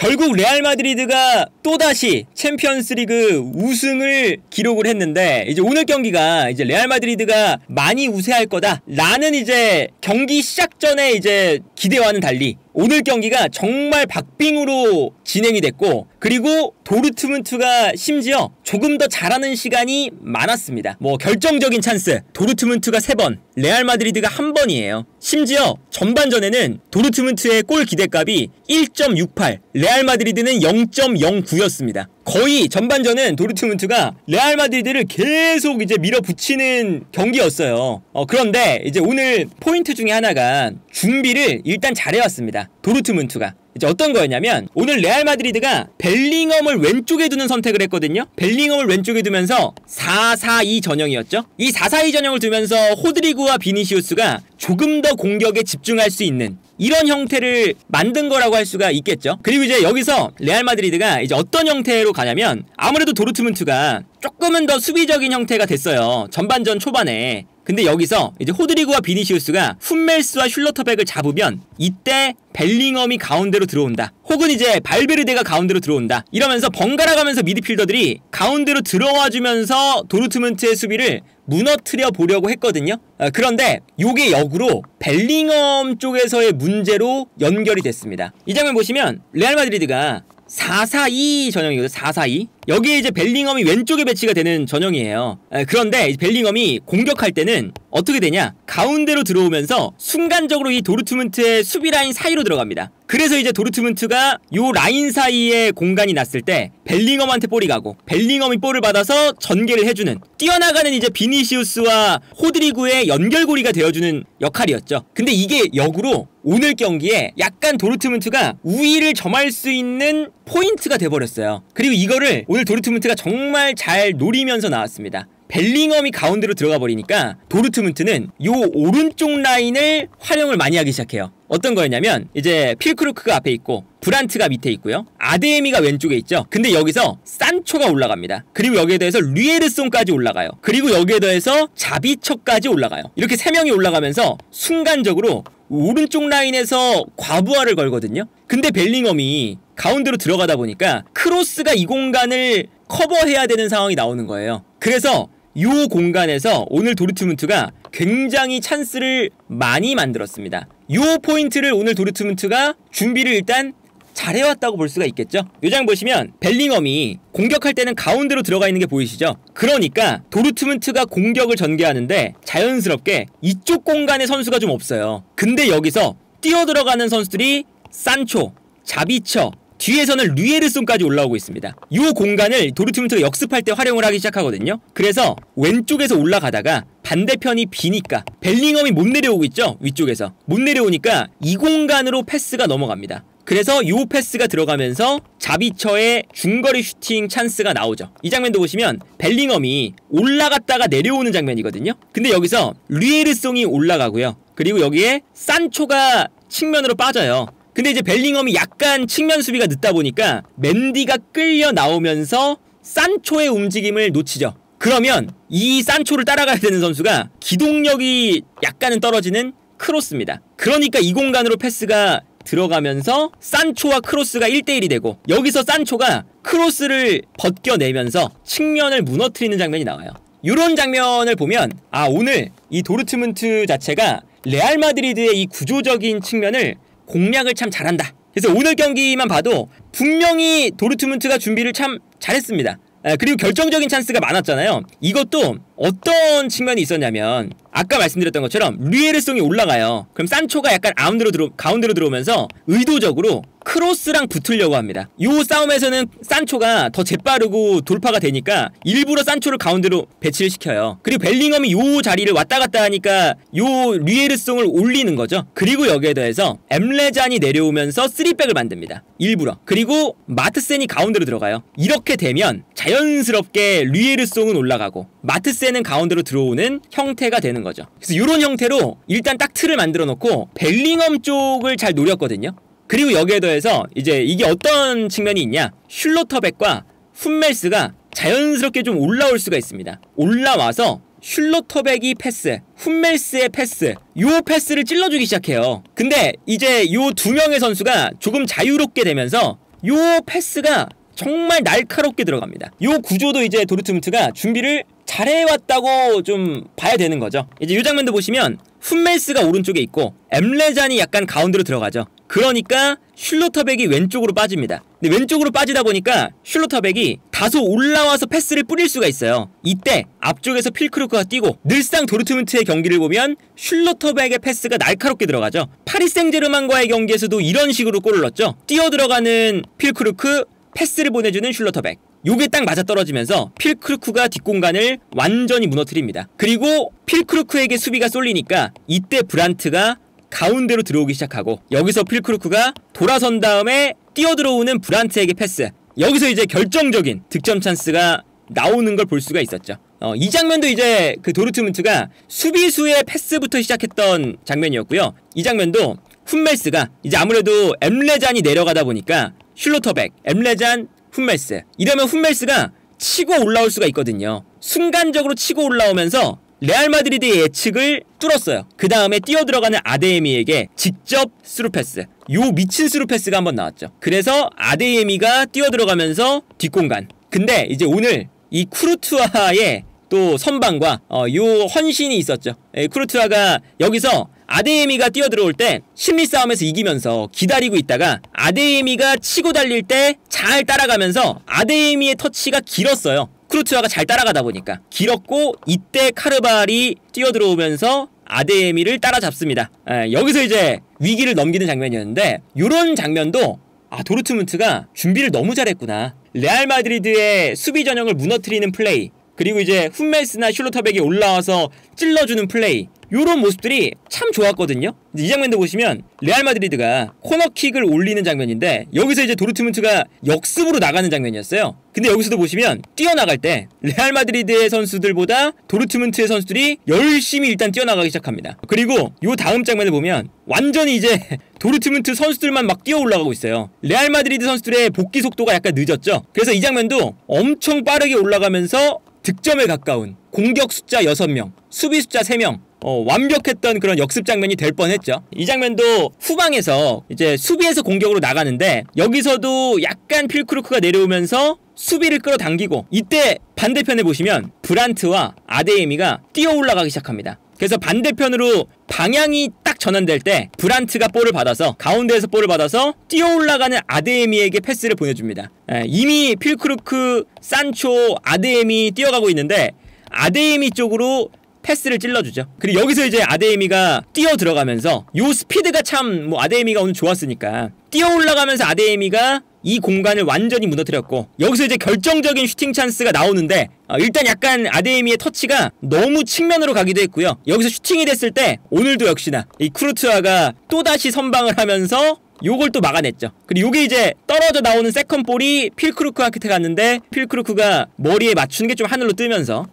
결국 레알 마드리드가 또다시 챔피언스리그 우승을 기록을 했는데, 이제 오늘 경기가 이제 레알 마드리드가 많이 우세할 거다라는 이제 경기 시작 전에 이제 기대와는 달리 오늘 경기가 정말 박빙으로 진행이 됐고, 그리고 도르트문트가 심지어 조금 더 잘하는 시간이 많았습니다. 뭐 결정적인 찬스 도르트문트가 3번, 레알 마드리드가 1번이에요. 심지어 전반전에는 도르트문트의 골 기대값이 1.68, 레알 마드리드는 0.09였습니다. 거의 전반전은 도르트문트가 레알 마드리드를 계속 이제 밀어붙이는 경기였어요. 그런데 이제 오늘 포인트 중에 하나가 준비를 일단 잘해왔습니다. 도르트문트가. 이제 어떤 거였냐면, 오늘 레알 마드리드가 벨링엄을 왼쪽에 두는 선택을 했거든요. 벨링엄을 왼쪽에 두면서 4-4-2 전형이었죠. 이 4-4-2 전형을 두면서 호드리구와 비니시우스가 조금 더 공격에 집중할 수 있는 이런 형태를 만든 거라고 할 수가 있겠죠. 그리고 이제 여기서 레알 마드리드가 이제 어떤 형태로 가냐면, 아무래도 도르트문트가 조금은 더 수비적인 형태가 됐어요, 전반전 초반에. 근데 여기서 이제 호드리구와 비니시우스가 훈멜스와 슐러터백을 잡으면 이때 벨링엄이 가운데로 들어온다, 혹은 이제 발베르데가 가운데로 들어온다, 이러면서 번갈아 가면서 미드필더들이 가운데로 들어와주면서 도르트문트의 수비를 무너뜨려 보려고 했거든요. 그런데 요게 역으로 벨링엄 쪽에서의 문제로 연결이 됐습니다. 이 장면 보시면 레알 마드리드가 4-4-2 전형이거든요. 4-4-2. 여기에 이제 벨링엄이 왼쪽에 배치가 되는 전형이에요. 그런데 벨링엄이 공격할 때는 어떻게 되냐, 가운데로 들어오면서 순간적으로 이 도르트문트의 수비 라인 사이로 들어갑니다. 그래서 이제 도르트문트가 요 라인 사이에 공간이 났을 때 벨링엄한테 볼이 가고, 벨링엄이 볼을 받아서 전개를 해주는, 뛰어나가는 이제 비니시우스와 호드리구의 연결고리가 되어주는 역할이었죠. 근데 이게 역으로 오늘 경기에 약간 도르트문트가 우위를 점할 수 있는 포인트가 돼버렸어요. 그리고 이거를 오늘 도르트문트가 정말 잘 노리면서 나왔습니다. 벨링엄이 가운데로 들어가 버리니까 도르트문트는 요 오른쪽 라인을 활용을 많이 하기 시작해요. 어떤 거였냐면, 이제 필크루크가 앞에 있고 브란트가 밑에 있고요, 아데미가 왼쪽에 있죠. 근데 여기서 산초가 올라갑니다. 그리고 여기에 더해서 류에르송까지 올라가요. 그리고 여기에 더해서 자비처까지 올라가요. 이렇게 3명이 올라가면서 순간적으로 오른쪽 라인에서 과부하를 걸거든요. 근데 벨링엄이 가운데로 들어가다 보니까 크로스가 이 공간을 커버해야 되는 상황이 나오는 거예요. 그래서 요 공간에서 오늘 도르트문트가 굉장히 찬스를 많이 만들었습니다. 요 포인트를 오늘 도르트문트가 준비를 일단 잘해왔다고 볼 수가 있겠죠. 요 장 보시면 벨링엄이 공격할 때는 가운데로 들어가 있는 게 보이시죠? 그러니까 도르트문트가 공격을 전개하는데 자연스럽게 이쪽 공간에 선수가 좀 없어요. 근데 여기서 뛰어들어가는 선수들이 산초, 자비처, 뒤에서는 류에르송까지 올라오고 있습니다. 이 공간을 도르트문트가 역습할 때 활용을 하기 시작하거든요. 그래서 왼쪽에서 올라가다가 반대편이 비니까 벨링엄이 못 내려오고 있죠? 위쪽에서 못 내려오니까 이 공간으로 패스가 넘어갑니다. 그래서 이 패스가 들어가면서 자비처의 중거리 슈팅 찬스가 나오죠. 이 장면도 보시면 벨링엄이 올라갔다가 내려오는 장면이거든요. 근데 여기서 류에르송이 올라가고요, 그리고 여기에 산초가 측면으로 빠져요. 근데 이제 벨링엄이 약간 측면 수비가 늦다 보니까 맨디가 끌려 나오면서 산초의 움직임을 놓치죠. 그러면 이 산초를 따라가야 되는 선수가 기동력이 약간은 떨어지는 크로스입니다. 그러니까 이 공간으로 패스가 들어가면서 산초와 크로스가 1대1이 되고, 여기서 산초가 크로스를 벗겨내면서 측면을 무너뜨리는 장면이 나와요. 이런 장면을 보면 오늘 이 도르트문트 자체가 레알 마드리드의 이 구조적인 측면을 공략을 참 잘한다. 그래서 오늘 경기만 봐도 분명히 도르트문트가 준비를 참 잘했습니다. 그리고 결정적인 찬스가 많았잖아요. 이것도 어떤 측면이 있었냐면, 아까 말씀드렸던 것처럼 류에르송이 올라가요. 그럼 산초가 약간 가운데로 들어오면서 의도적으로 크로스랑 붙으려고 합니다. 요 싸움에서는 산초가 더 재빠르고 돌파가 되니까 일부러 산초를 가운데로 배치를 시켜요. 그리고 벨링엄이 요 자리를 왔다 갔다 하니까 요 류에르송을 올리는 거죠. 그리고 여기에 더해서 엠레잔이 내려오면서 3백을 만듭니다. 일부러. 그리고 마트센이 가운데로 들어가요. 이렇게 되면 자연스럽게 류에르송은 올라가고 마트센은 가운데로 들어오는 형태가 되는 거죠. 그래서 이런 형태로 일단 딱 틀을 만들어 놓고 벨링엄 쪽을 잘 노렸거든요. 그리고 여기에 더해서 이제 이게 어떤 측면이 있냐, 슐러터백과 훈멜스가 자연스럽게 좀 올라올 수가 있습니다. 올라와서 슐러터백이 패스, 훈멜스의 패스, 요 패스를 찔러주기 시작해요. 근데 이제 요 두 명의 선수가 조금 자유롭게 되면서 요 패스가 정말 날카롭게 들어갑니다. 요 구조도 이제 도르트문트가 준비를 잘해왔다고 좀 봐야 되는 거죠. 이제 요 장면도 보시면 훈멜스가 오른쪽에 있고 엠레잔이 약간 가운데로 들어가죠. 그러니까 슐로터백이 왼쪽으로 빠집니다. 근데 왼쪽으로 빠지다 보니까 슐로터백이 다소 올라와서 패스를 뿌릴 수가 있어요. 이때 앞쪽에서 필크루크가 뛰고, 늘상 도르트문트의 경기를 보면 슐로터백의 패스가 날카롭게 들어가죠. 파리 생제르맹과의 경기에서도 이런 식으로 골을 넣었죠. 뛰어들어가는 필크루크, 패스를 보내주는 슐로터백. 요게 딱 맞아떨어지면서 필크루크가 뒷공간을 완전히 무너뜨립니다. 그리고 필크루크에게 수비가 쏠리니까 이때 브란트가 가운데로 들어오기 시작하고, 여기서 필크루크가 돌아선 다음에 뛰어들어오는 브란트에게 패스. 여기서 이제 결정적인 득점 찬스가 나오는 걸 볼 수가 있었죠. 이 장면도 이제 그 도르트문트가 수비수의 패스부터 시작했던 장면이었고요. 이 장면도 훈멜스가 이제 아무래도 엠레잔이 내려가다 보니까 슐로터백, 엠레잔, 훈멜스, 이러면 훈멜스가 치고 올라올 수가 있거든요. 순간적으로 치고 올라오면서 레알 마드리드의 예측을 뚫었어요. 그 다음에 뛰어들어가는 아데예미에게 직접 스루패스, 요 미친 스루패스가 한번 나왔죠. 그래서 아데예미가 뛰어들어가면서 뒷공간. 근데 이제 오늘 이 쿠르투아의 또 선방과 요 헌신이 있었죠. 쿠르투아가 여기서 아데예미가 뛰어들어올 때 심리 싸움에서 이기면서 기다리고 있다가 아데예미가 치고 달릴 때 잘 따라가면서, 아데예미의 터치가 길었어요. 쿠르투아가 잘 따라가다 보니까 길었고, 이때 카르발이 뛰어들어오면서 아데예미를 따라잡습니다. 여기서 이제 위기를 넘기는 장면이었는데, 요런 장면도 도르트문트가 준비를 너무 잘했구나. 레알 마드리드의 수비 전형을 무너뜨리는 플레이, 그리고 이제 훈멜스나 슐로터백이 올라와서 찔러주는 플레이, 요런 모습들이 참 좋았거든요. 이 장면도 보시면 레알 마드리드가 코너킥을 올리는 장면인데, 여기서 이제 도르트문트가 역습으로 나가는 장면이었어요. 근데 여기서도 보시면 뛰어나갈 때 레알 마드리드의 선수들보다 도르트문트의 선수들이 열심히 일단 뛰어나가기 시작합니다. 그리고 요 다음 장면을 보면 완전히 이제 도르트문트 선수들만 막 뛰어 올라가고 있어요. 레알 마드리드 선수들의 복귀 속도가 약간 늦었죠. 그래서 이 장면도 엄청 빠르게 올라가면서 득점에 가까운, 공격 숫자 6명, 수비 숫자 3명, 완벽했던 그런 역습 장면이 될 뻔했죠. 이 장면도 후방에서 이제 수비에서 공격으로 나가는데, 여기서도 약간 필크루크가 내려오면서 수비를 끌어당기고, 이때 반대편에 보시면 브란트와 아데예미가 뛰어 올라가기 시작합니다. 그래서 반대편으로 방향이 딱 전환될 때 브란트가 볼을 받아서, 가운데에서 볼을 받아서 뛰어 올라가는 아데예미에게 패스를 보내줍니다. 이미 필크루크, 산초, 아데예미 뛰어가고 있는데 아데예미 쪽으로 패스를 찔러주죠. 그리고 여기서 이제 아데예미가 뛰어 들어가면서, 요 스피드가 참 아데예미가 오늘 좋았으니까 뛰어 올라가면서 아데예미가 이 공간을 완전히 무너뜨렸고, 여기서 이제 결정적인 슈팅 찬스가 나오는데, 일단 약간 아데예미의 터치가 너무 측면으로 가기도 했고요. 여기서 슈팅이 됐을 때 오늘도 역시나 이 쿠르투아가 또다시 선방을 하면서 요걸 또 막아냈죠. 그리고 요게 이제 떨어져 나오는 세컨볼이 필크루크한테 갔는데, 필크루크가 머리에 맞추는 게 좀 하늘로 뜨면서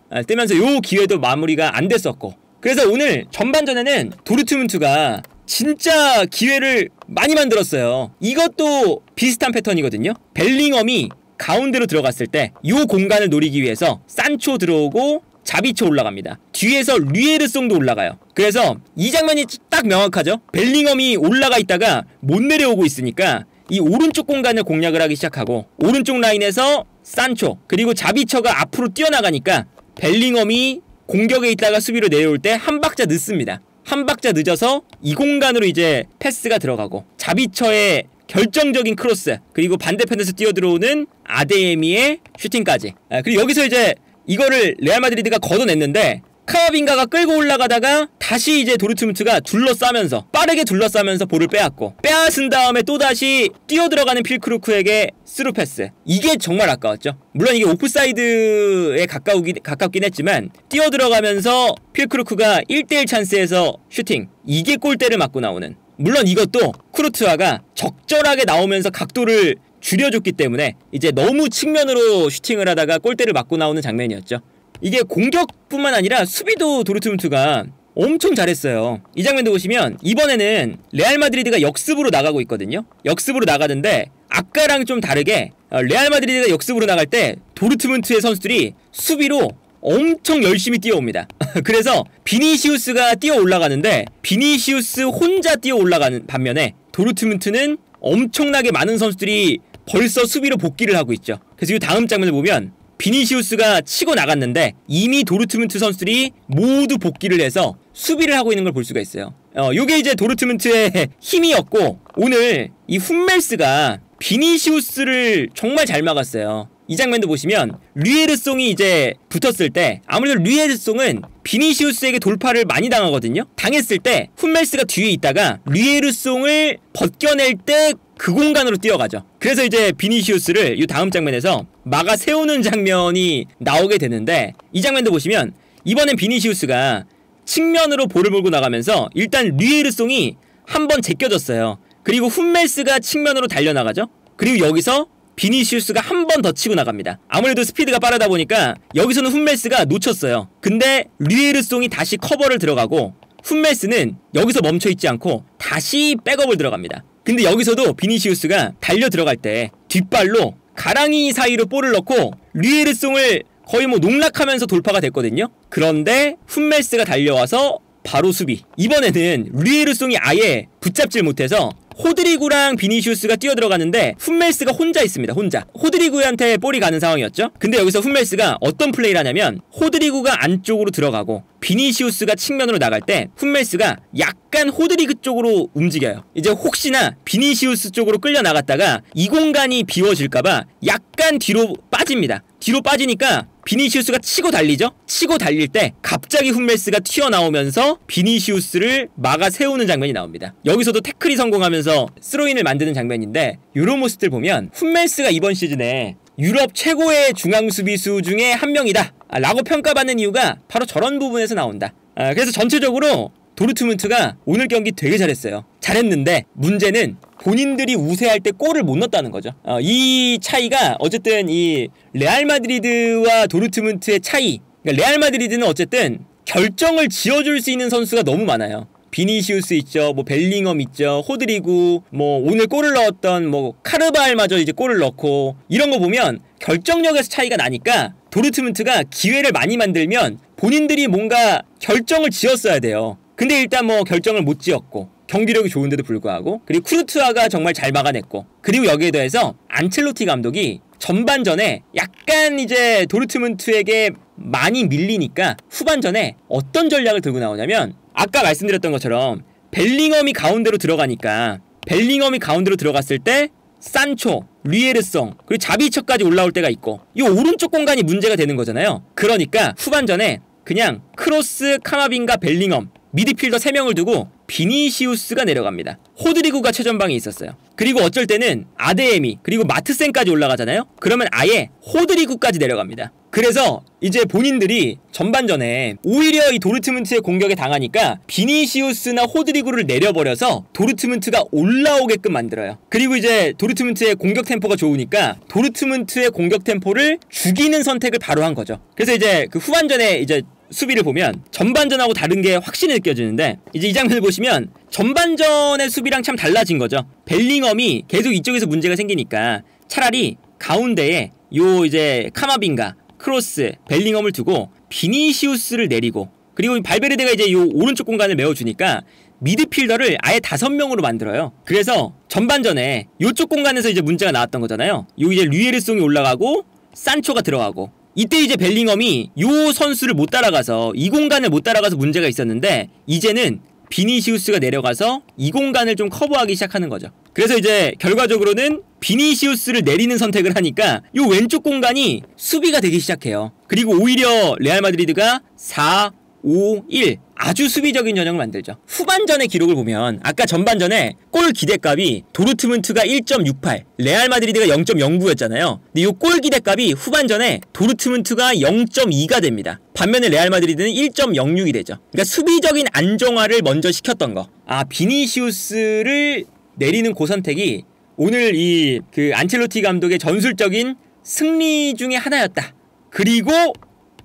요 기회도 마무리가 안 됐었고, 그래서 오늘 전반전에는 도르트문트가 진짜 기회를 많이 만들었어요. 이것도 비슷한 패턴이거든요. 벨링엄이 가운데로 들어갔을 때 요 공간을 노리기 위해서 산초 들어오고 자비초 올라갑니다. 뒤에서 류에르송도 올라가요. 그래서 이 장면이 딱 명확하죠. 벨링엄이 올라가 있다가 못 내려오고 있으니까 이 오른쪽 공간을 공략을 하기 시작하고, 오른쪽 라인에서 산초, 그리고 자비처가 앞으로 뛰어나가니까 벨링엄이 공격에 있다가 수비로 내려올 때 한 박자 늦습니다. 한 박자 늦어서 이 공간으로 이제 패스가 들어가고, 자비처의 결정적인 크로스, 그리고 반대편에서 뛰어들어오는 아데예미의 슈팅까지. 그리고 여기서 이제 이거를 레알 마드리드가 걷어냈는데, 카마빈가가 끌고 올라가다가 다시 이제 도르트문트가 둘러싸면서, 빠르게 둘러싸면서 볼을 빼앗고, 빼앗은 다음에 또다시 뛰어들어가는 필크루크에게 스루패스. 이게 정말 아까웠죠. 물론 이게 오프사이드에 가깝긴 했지만, 뛰어들어가면서 필크루크가 1대1 찬스에서 슈팅, 이게 골대를 맞고 나오는. 물론 이것도 쿠르투아가 적절하게 나오면서 각도를 줄여줬기 때문에 이제 너무 측면으로 슈팅을 하다가 골대를 맞고 나오는 장면이었죠. 이게 공격뿐만 아니라 수비도 도르트문트가 엄청 잘했어요. 이 장면도 보시면 이번에는 레알 마드리드가 역습으로 나가고 있거든요. 역습으로 나가는데 아까랑 좀 다르게 레알 마드리드가 역습으로 나갈 때 도르트문트의 선수들이 수비로 엄청 열심히 뛰어옵니다. 그래서 비니시우스가 뛰어 올라가는데 비니시우스 혼자 뛰어 올라가는 반면에 도르트문트는 엄청나게 많은 선수들이 벌써 수비로 복귀를 하고 있죠. 그래서 이 다음 장면을 보면 비니시우스가 치고 나갔는데 이미 도르트문트 선수들이 모두 복귀를 해서 수비를 하고 있는 걸 볼 수가 있어요. 요게 이제 도르트문트의 힘이었고, 오늘 이 훈멜스가 비니시우스를 정말 잘 막았어요. 이 장면도 보시면 류에르송이 이제 붙었을 때 아무래도 류에르송은 비니시우스에게 돌파를 많이 당하거든요. 당했을 때 훈멜스가 뒤에 있다가 류에르송을 벗겨낼 때 그 공간으로 뛰어가죠. 그래서 이제 비니시우스를 이 다음 장면에서 막아 세우는 장면이 나오게 되는데, 이 장면도 보시면 이번엔 비니시우스가 측면으로 볼을 몰고 나가면서 일단 류에르송이 한번 제껴졌어요. 그리고 훈멜스가 측면으로 달려나가죠. 그리고 여기서 비니시우스가 한 번 더 치고 나갑니다. 아무래도 스피드가 빠르다 보니까 여기서는 훈멜스가 놓쳤어요. 근데 류에르송이 다시 커버를 들어가고 훈멜스는 여기서 멈춰있지 않고 다시 백업을 들어갑니다. 근데 여기서도 비니시우스가 달려 들어갈 때 뒷발로 가랑이 사이로 볼을 넣고 류에르송을 거의 뭐 농락하면서 돌파가 됐거든요. 그런데 훈멜스가 달려와서 바로 수비. 이번에는 류에르송이 아예 붙잡질 못해서 호드리구랑 비니시우스가 뛰어들어가는데 훈멜스가 혼자 있습니다. 혼자. 호드리구한테 볼이 가는 상황이었죠. 근데 여기서 훈멜스가 어떤 플레이를 하냐면 호드리구가 안쪽으로 들어가고 비니시우스가 측면으로 나갈 때 훈멜스가 약간 호드리구 쪽으로 움직여요. 이제 혹시나 비니시우스 쪽으로 끌려 나갔다가 이 공간이 비워질까봐 약간 뒤로 빠집니다. 뒤로 빠지니까 비니시우스가 치고 달리죠? 치고 달릴 때 갑자기 훈멜스가 튀어나오면서 비니시우스를 막아 세우는 장면이 나옵니다. 여기서도 태클이 성공하면서 스로인을 만드는 장면인데, 요런 모습들 보면 훈멜스가 이번 시즌에 유럽 최고의 중앙수비수 중에 한 명이다 라고 평가받는 이유가 바로 저런 부분에서 나온다. 그래서 전체적으로 도르트문트가 오늘 경기 되게 잘했어요. 잘했는데 문제는 본인들이 우세할 때 골을 못 넣었다는 거죠. 이 차이가 어쨌든 이 레알 마드리드와 도르트문트의 차이. 그러니까 레알 마드리드는 어쨌든 결정을 지어줄 수 있는 선수가 너무 많아요. 비니시우스 있죠, 뭐 벨링엄 있죠, 호드리구, 뭐 오늘 골을 넣었던 뭐 카르바알마저 이제 골을 넣고, 이런 거 보면 결정력에서 차이가 나니까 도르트문트가 기회를 많이 만들면 본인들이 뭔가 결정을 지었어야 돼요. 근데 일단 뭐 결정을 못 지었고, 경기력이 좋은데도 불구하고, 그리고 쿠르투아가 정말 잘 막아냈고, 그리고 여기에 더해서 안첼로티 감독이 전반전에 약간 이제 도르트문트에게 많이 밀리니까 후반전에 어떤 전략을 들고 나오냐면, 아까 말씀드렸던 것처럼 벨링엄이 가운데로 들어가니까, 벨링엄이 가운데로 들어갔을 때 산초, 류에르송, 그리고 자비처까지 올라올 때가 있고, 이 오른쪽 공간이 문제가 되는 거잖아요. 그러니까 후반전에 그냥 크로스, 카마빈가, 벨링엄 미드필더 3명을 두고 비니시우스가 내려갑니다. 호드리구가 최전방에 있었어요. 그리고 어쩔 때는 아데에미 그리고 마트센까지 올라가잖아요. 그러면 아예 호드리구까지 내려갑니다. 그래서 이제 본인들이 전반전에 오히려 이 도르트문트의 공격에 당하니까 비니시우스나 호드리구를 내려버려서 도르트문트가 올라오게끔 만들어요. 그리고 이제 도르트문트의 공격 템포가 좋으니까 도르트문트의 공격 템포를 죽이는 선택을 바로 한 거죠. 그래서 이제 그 후반전에 이제 수비를 보면 전반전하고 다른 게 확실히 느껴지는데, 이제 이 장면을 보시면 전반전의 수비랑 참 달라진 거죠. 벨링엄이 계속 이쪽에서 문제가 생기니까 차라리 가운데에 요 이제 카마빈가, 크로스, 벨링엄을 두고 비니시우스를 내리고, 그리고 발베르데가 이제 요 오른쪽 공간을 메워주니까 미드필더를 아예 5명으로 만들어요. 그래서 전반전에 요쪽 공간에서 이제 문제가 나왔던 거잖아요. 요 이제 류에르송이 올라가고 산초가 들어가고, 이때 이제 벨링엄이 요 선수를 못 따라가서, 이 공간을 못 따라가서 문제가 있었는데, 이제는 비니시우스가 내려가서 이 공간을 좀 커버하기 시작하는 거죠. 그래서 이제 결과적으로는 비니시우스를 내리는 선택을 하니까 요 왼쪽 공간이 수비가 되기 시작해요. 그리고 오히려 레알 마드리드가 4, 5, 1 아주 수비적인 전형을 만들죠. 후반전의 기록을 보면 아까 전반전에 골 기대값이 도르트문트가 1.68, 레알 마드리드가 0.09였잖아요. 근데 이 골 기대값이 후반전에 도르트문트가 0.2가 됩니다. 반면에 레알 마드리드는 1.06이 되죠. 그러니까 수비적인 안정화를 먼저 시켰던 거. 비니시우스를 내리는 그 선택이 오늘 이 그 안첼로티 감독의 전술적인 승리 중에 하나였다. 그리고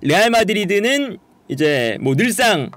레알 마드리드는 이제 뭐 늘상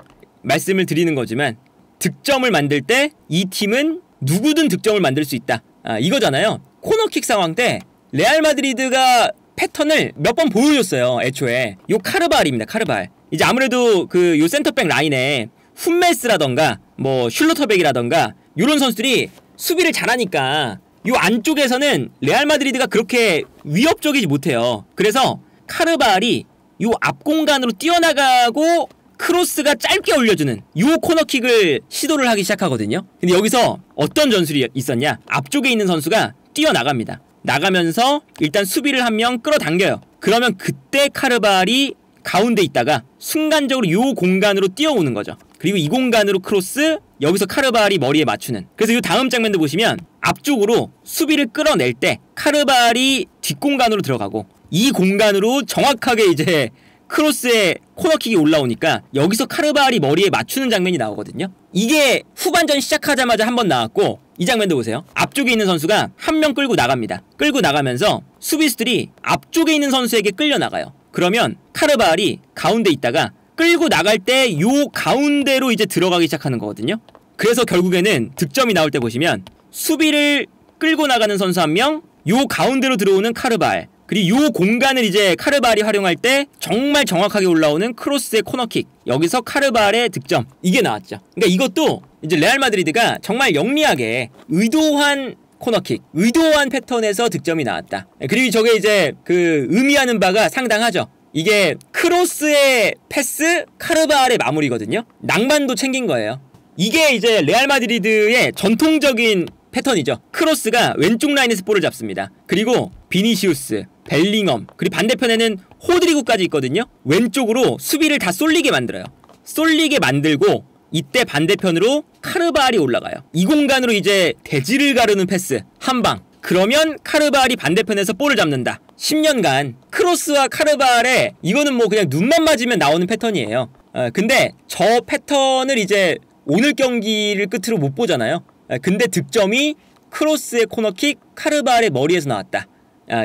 말씀을 드리는 거지만 득점을 만들 때 이 팀은 누구든 득점을 만들 수 있다. 이거잖아요. 코너킥 상황 때 레알 마드리드가 패턴을 몇 번 보여줬어요. 애초에 요 카르발입니다. 카르발. 이제 아무래도 그 요 센터백 라인에 훈멜스라던가 뭐 슐로터백이라던가 요런 선수들이 수비를 잘하니까 요 안쪽에서는 레알 마드리드가 그렇게 위협적이지 못해요. 그래서 카르발이 요 앞 공간으로 뛰어나가고 크로스가 짧게 올려주는 요 코너킥을 시도를 하기 시작하거든요. 근데 여기서 어떤 전술이 있었냐? 앞쪽에 있는 선수가 뛰어나갑니다. 나가면서 일단 수비를 한 명 끌어당겨요. 그러면 그때 카르발이 가운데 있다가 순간적으로 요 공간으로 뛰어오는 거죠. 그리고 이 공간으로 크로스, 여기서 카르발이 머리에 맞추는. 그래서 이 다음 장면도 보시면 앞쪽으로 수비를 끌어낼 때 카르발이 뒷공간으로 들어가고 이 공간으로 정확하게 이제 크로스에 코너킥이 올라오니까 여기서 카르발이 머리에 맞추는 장면이 나오거든요. 이게 후반전 시작하자마자 한번 나왔고, 이 장면도 보세요. 앞쪽에 있는 선수가 한 명 끌고 나갑니다. 끌고 나가면서 수비수들이 앞쪽에 있는 선수에게 끌려 나가요. 그러면 카르발이 가운데 있다가 끌고 나갈 때 요 가운데로 이제 들어가기 시작하는 거거든요. 그래서 결국에는 득점이 나올 때 보시면 수비를 끌고 나가는 선수 한 명, 요 가운데로 들어오는 카르발, 그리고 요 공간을 이제 카르발이 활용할 때 정말 정확하게 올라오는 크로스의 코너킥, 여기서 카르발의 득점, 이게 나왔죠. 그러니까 이것도 이제 레알 마드리드가 정말 영리하게 의도한 코너킥, 의도한 패턴에서 득점이 나왔다. 그리고 저게 이제 그 의미하는 바가 상당하죠. 이게 크로스의 패스, 카르발의 마무리거든요. 낭만도 챙긴 거예요. 이게 이제 레알 마드리드의 전통적인 패턴이죠. 크로스가 왼쪽 라인에서 볼을 잡습니다. 그리고 비니시우스, 벨링엄, 그리고 반대편에는 호드리구까지 있거든요. 왼쪽으로 수비를 다 쏠리게 만들어요. 쏠리게 만들고 이때 반대편으로 카르발이 올라가요. 이 공간으로 이제 대지를 가르는 패스 한방. 그러면 카르발이 반대편에서 볼을 잡는다. 10년간 크로스와 카르발의 이거는 뭐 그냥 눈만 맞으면 나오는 패턴이에요. 근데 저 패턴을 이제 오늘 경기를 끝으로 못 보잖아요. 근데 득점이 크로스의 코너킥, 카르발의 머리에서 나왔다.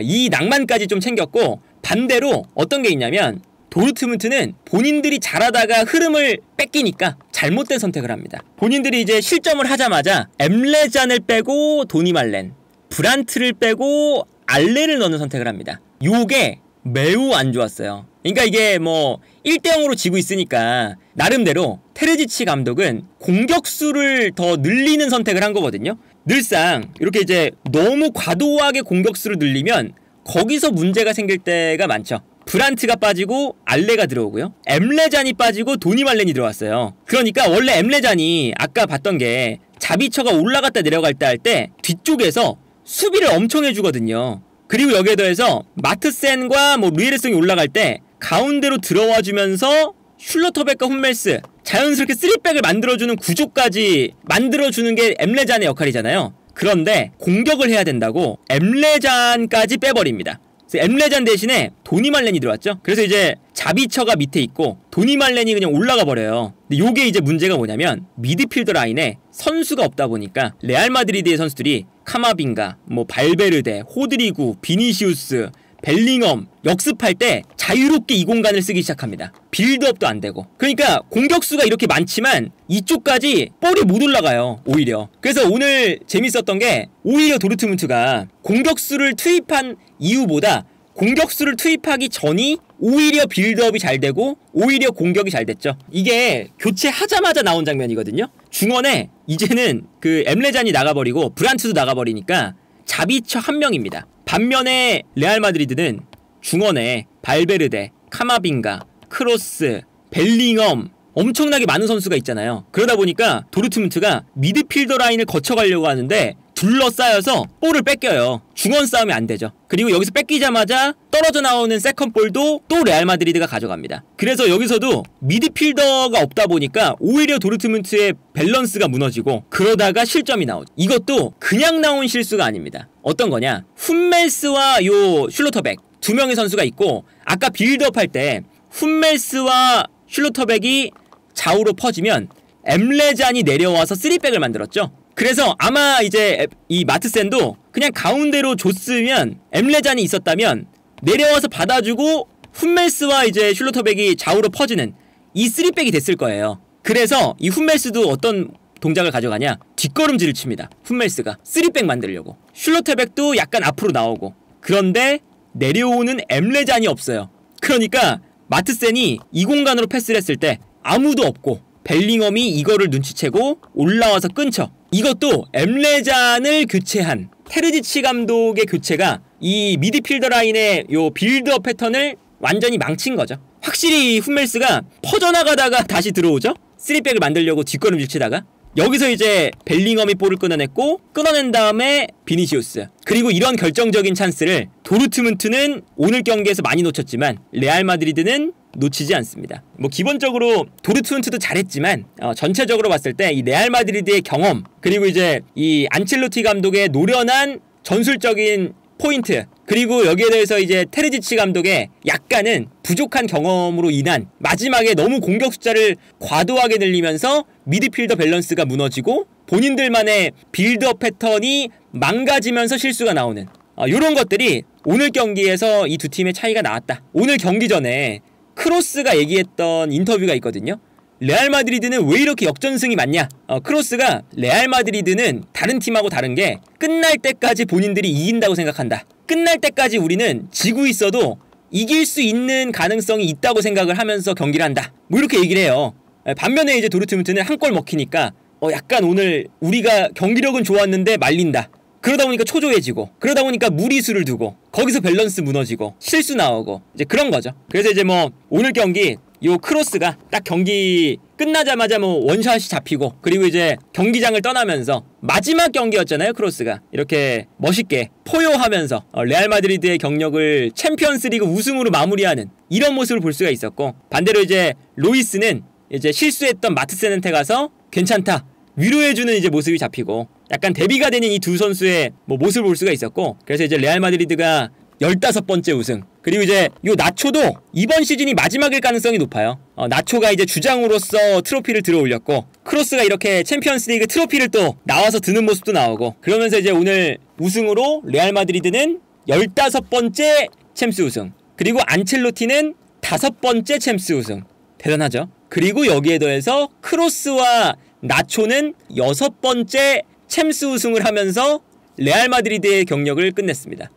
이 낭만까지 좀 챙겼고, 반대로 어떤 게 있냐면 도르트문트는 본인들이 잘하다가 흐름을 뺏기니까 잘못된 선택을 합니다. 본인들이 이제 실점을 하자마자 엠레잔을 빼고 도니말렌, 브란트를 빼고 알레를 넣는 선택을 합니다. 요게 매우 안 좋았어요. 그러니까 이게 뭐 1대0으로 지고 있으니까 나름대로 테르지치 감독은 공격수를 더 늘리는 선택을 한 거거든요. 늘상 이렇게 이제 너무 과도하게 공격수를 늘리면 거기서 문제가 생길 때가 많죠. 브란트가 빠지고 알레가 들어오고요. 엠레잔이 빠지고 도니말렌이 들어왔어요. 그러니까 원래 엠레잔이 아까 봤던 게 자비처가 올라갔다 내려갈 때 할 때 뒤쪽에서 수비를 엄청 해주거든요. 그리고 여기에 더해서 마트센과 뭐 루이레송이 올라갈 때 가운데로 들어와주면서 슐러터백과 훈멜스 자연스럽게 3백을 만들어주는 구조까지 만들어주는 게 엠레잔의 역할이잖아요. 그런데 공격을 해야 된다고 엠레잔까지 빼버립니다. 그래서 엠레잔 대신에 도니말렌이 들어왔죠. 그래서 이제 자비처가 밑에 있고 도니말렌이 그냥 올라가 버려요. 근데 요게 이제 문제가 뭐냐면 미드필더 라인에 선수가 없다 보니까 레알 마드리드의 선수들이 카마빙가, 뭐 발베르데, 호드리구, 비니시우스, 벨링엄 역습할 때 자유롭게 이 공간을 쓰기 시작합니다. 빌드업도 안 되고. 그러니까 공격수가 이렇게 많지만 이쪽까지 볼이 못 올라가요. 오히려. 그래서 오늘 재밌었던 게 오히려 도르트문트가 공격수를 투입한 이유보다 공격수를 투입하기 전이 오히려 빌드업이 잘 되고 오히려 공격이 잘 됐죠. 이게 교체하자마자 나온 장면이거든요. 중원에 이제는 그 엠레잔이 나가버리고 브란트도 나가버리니까 자비처 한 명입니다. 반면에 레알 마드리드는 중원에 발베르데, 카마빙가, 크로스, 벨링엄 엄청나게 많은 선수가 있잖아요. 그러다 보니까 도르트문트가 미드필더 라인을 거쳐가려고 하는데 둘러싸여서 볼을 뺏겨요. 중원 싸움이 안 되죠. 그리고 여기서 뺏기자마자 떨어져 나오는 세컨볼도 또 레알 마드리드가 가져갑니다. 그래서 여기서도 미드필더가 없다 보니까 오히려 도르트문트의 밸런스가 무너지고 그러다가 실점이 나오죠. 이것도 그냥 나온 실수가 아닙니다. 어떤 거냐? 훈멜스와 요 슐로터백 두 명의 선수가 있고 아까 빌드업 할 때 훈멜스와 슐로터백이 좌우로 퍼지면 엠레잔이 내려와서 3백을 만들었죠. 그래서 아마 이제 이 마트센도 그냥 가운데로 줬으면 엠레잔이 있었다면 내려와서 받아주고 훈멜스와 이제 슐로터백이 좌우로 퍼지는 이 3백이 됐을 거예요. 그래서 이 훈멜스도 어떤 동작을 가져가냐? 뒷걸음질을 칩니다. 훈멜스가 3백 만들려고. 슐로터백도 약간 앞으로 나오고. 그런데 내려오는 엠레잔이 없어요. 그러니까 마트센이 이 공간으로 패스를 했을 때 아무도 없고 벨링엄이 이거를 눈치채고 올라와서 끊죠. 이것도 엠레잔을 교체한 테르지치 감독의 교체가 이 미드필더 라인의 요 빌드업 패턴을 완전히 망친 거죠. 확실히 훈멜스가 퍼져나가다가 다시 들어오죠. 3백을 만들려고 뒷걸음질 치다가 여기서 이제 벨링엄이 볼을 끊어냈고 끊어낸 다음에 비니시우스. 그리고 이런 결정적인 찬스를 도르트문트는 오늘 경기에서 많이 놓쳤지만 레알 마드리드는 놓치지 않습니다. 뭐 기본적으로 도르트문트도 잘했지만 전체적으로 봤을 때 이 레알 마드리드의 경험 그리고 이제 이 안첼로티 감독의 노련한 전술적인 포인트 그리고 여기에 대해서 이제 테르지치 감독의 약간은 부족한 경험으로 인한 마지막에 너무 공격 숫자를 과도하게 늘리면서 미드필더 밸런스가 무너지고 본인들만의 빌드업 패턴이 망가지면서 실수가 나오는 이런 것들이 오늘 경기에서 이 두 팀의 차이가 나왔다. 오늘 경기 전에 크로스가 얘기했던 인터뷰가 있거든요. 레알 마드리드는 왜 이렇게 역전승이 많냐? 크로스가 레알 마드리드는 다른 팀하고 다른 게 끝날 때까지 본인들이 이긴다고 생각한다. 끝날 때까지 우리는 지고 있어도 이길 수 있는 가능성이 있다고 생각을 하면서 경기를 한다. 뭐 이렇게 얘기를 해요. 반면에 이제 도르트문트는 한 골 먹히니까 약간 오늘 우리가 경기력은 좋았는데 말린다. 그러다 보니까 초조해지고 그러다 보니까 무리수를 두고 거기서 밸런스 무너지고 실수 나오고 이제 그런 거죠. 그래서 이제 뭐 오늘 경기 요 크로스가 딱 경기 끝나자마자 뭐 원샷이 잡히고 그리고 이제 경기장을 떠나면서 마지막 경기였잖아요. 크로스가 이렇게 멋있게 포효하면서 레알 마드리드의 경력을 챔피언스리그 우승으로 마무리하는 이런 모습을 볼 수가 있었고 반대로 이제 로이스는 이제 실수했던 마트세넨테 가서 괜찮다 위로해주는 이제 모습이 잡히고 약간 대비가 되는 이 두 선수의 뭐 모습을 볼 수가 있었고 그래서 이제 레알 마드리드가 15번째 우승 그리고 이제 요 나초도 이번 시즌이 마지막일 가능성이 높아요. 나초가 이제 주장으로서 트로피를 들어올렸고 크로스가 이렇게 챔피언스리그 트로피를 또 나와서 드는 모습도 나오고 그러면서 이제 오늘 우승으로 레알 마드리드는 15번째 챔스 우승 그리고 안첼로티는 5번째 챔스 우승 대단하죠. 그리고 여기에 더해서 크로스와 나초는 6번째 챔스 우승을 하면서 레알 마드리드의 경력을 끝냈습니다.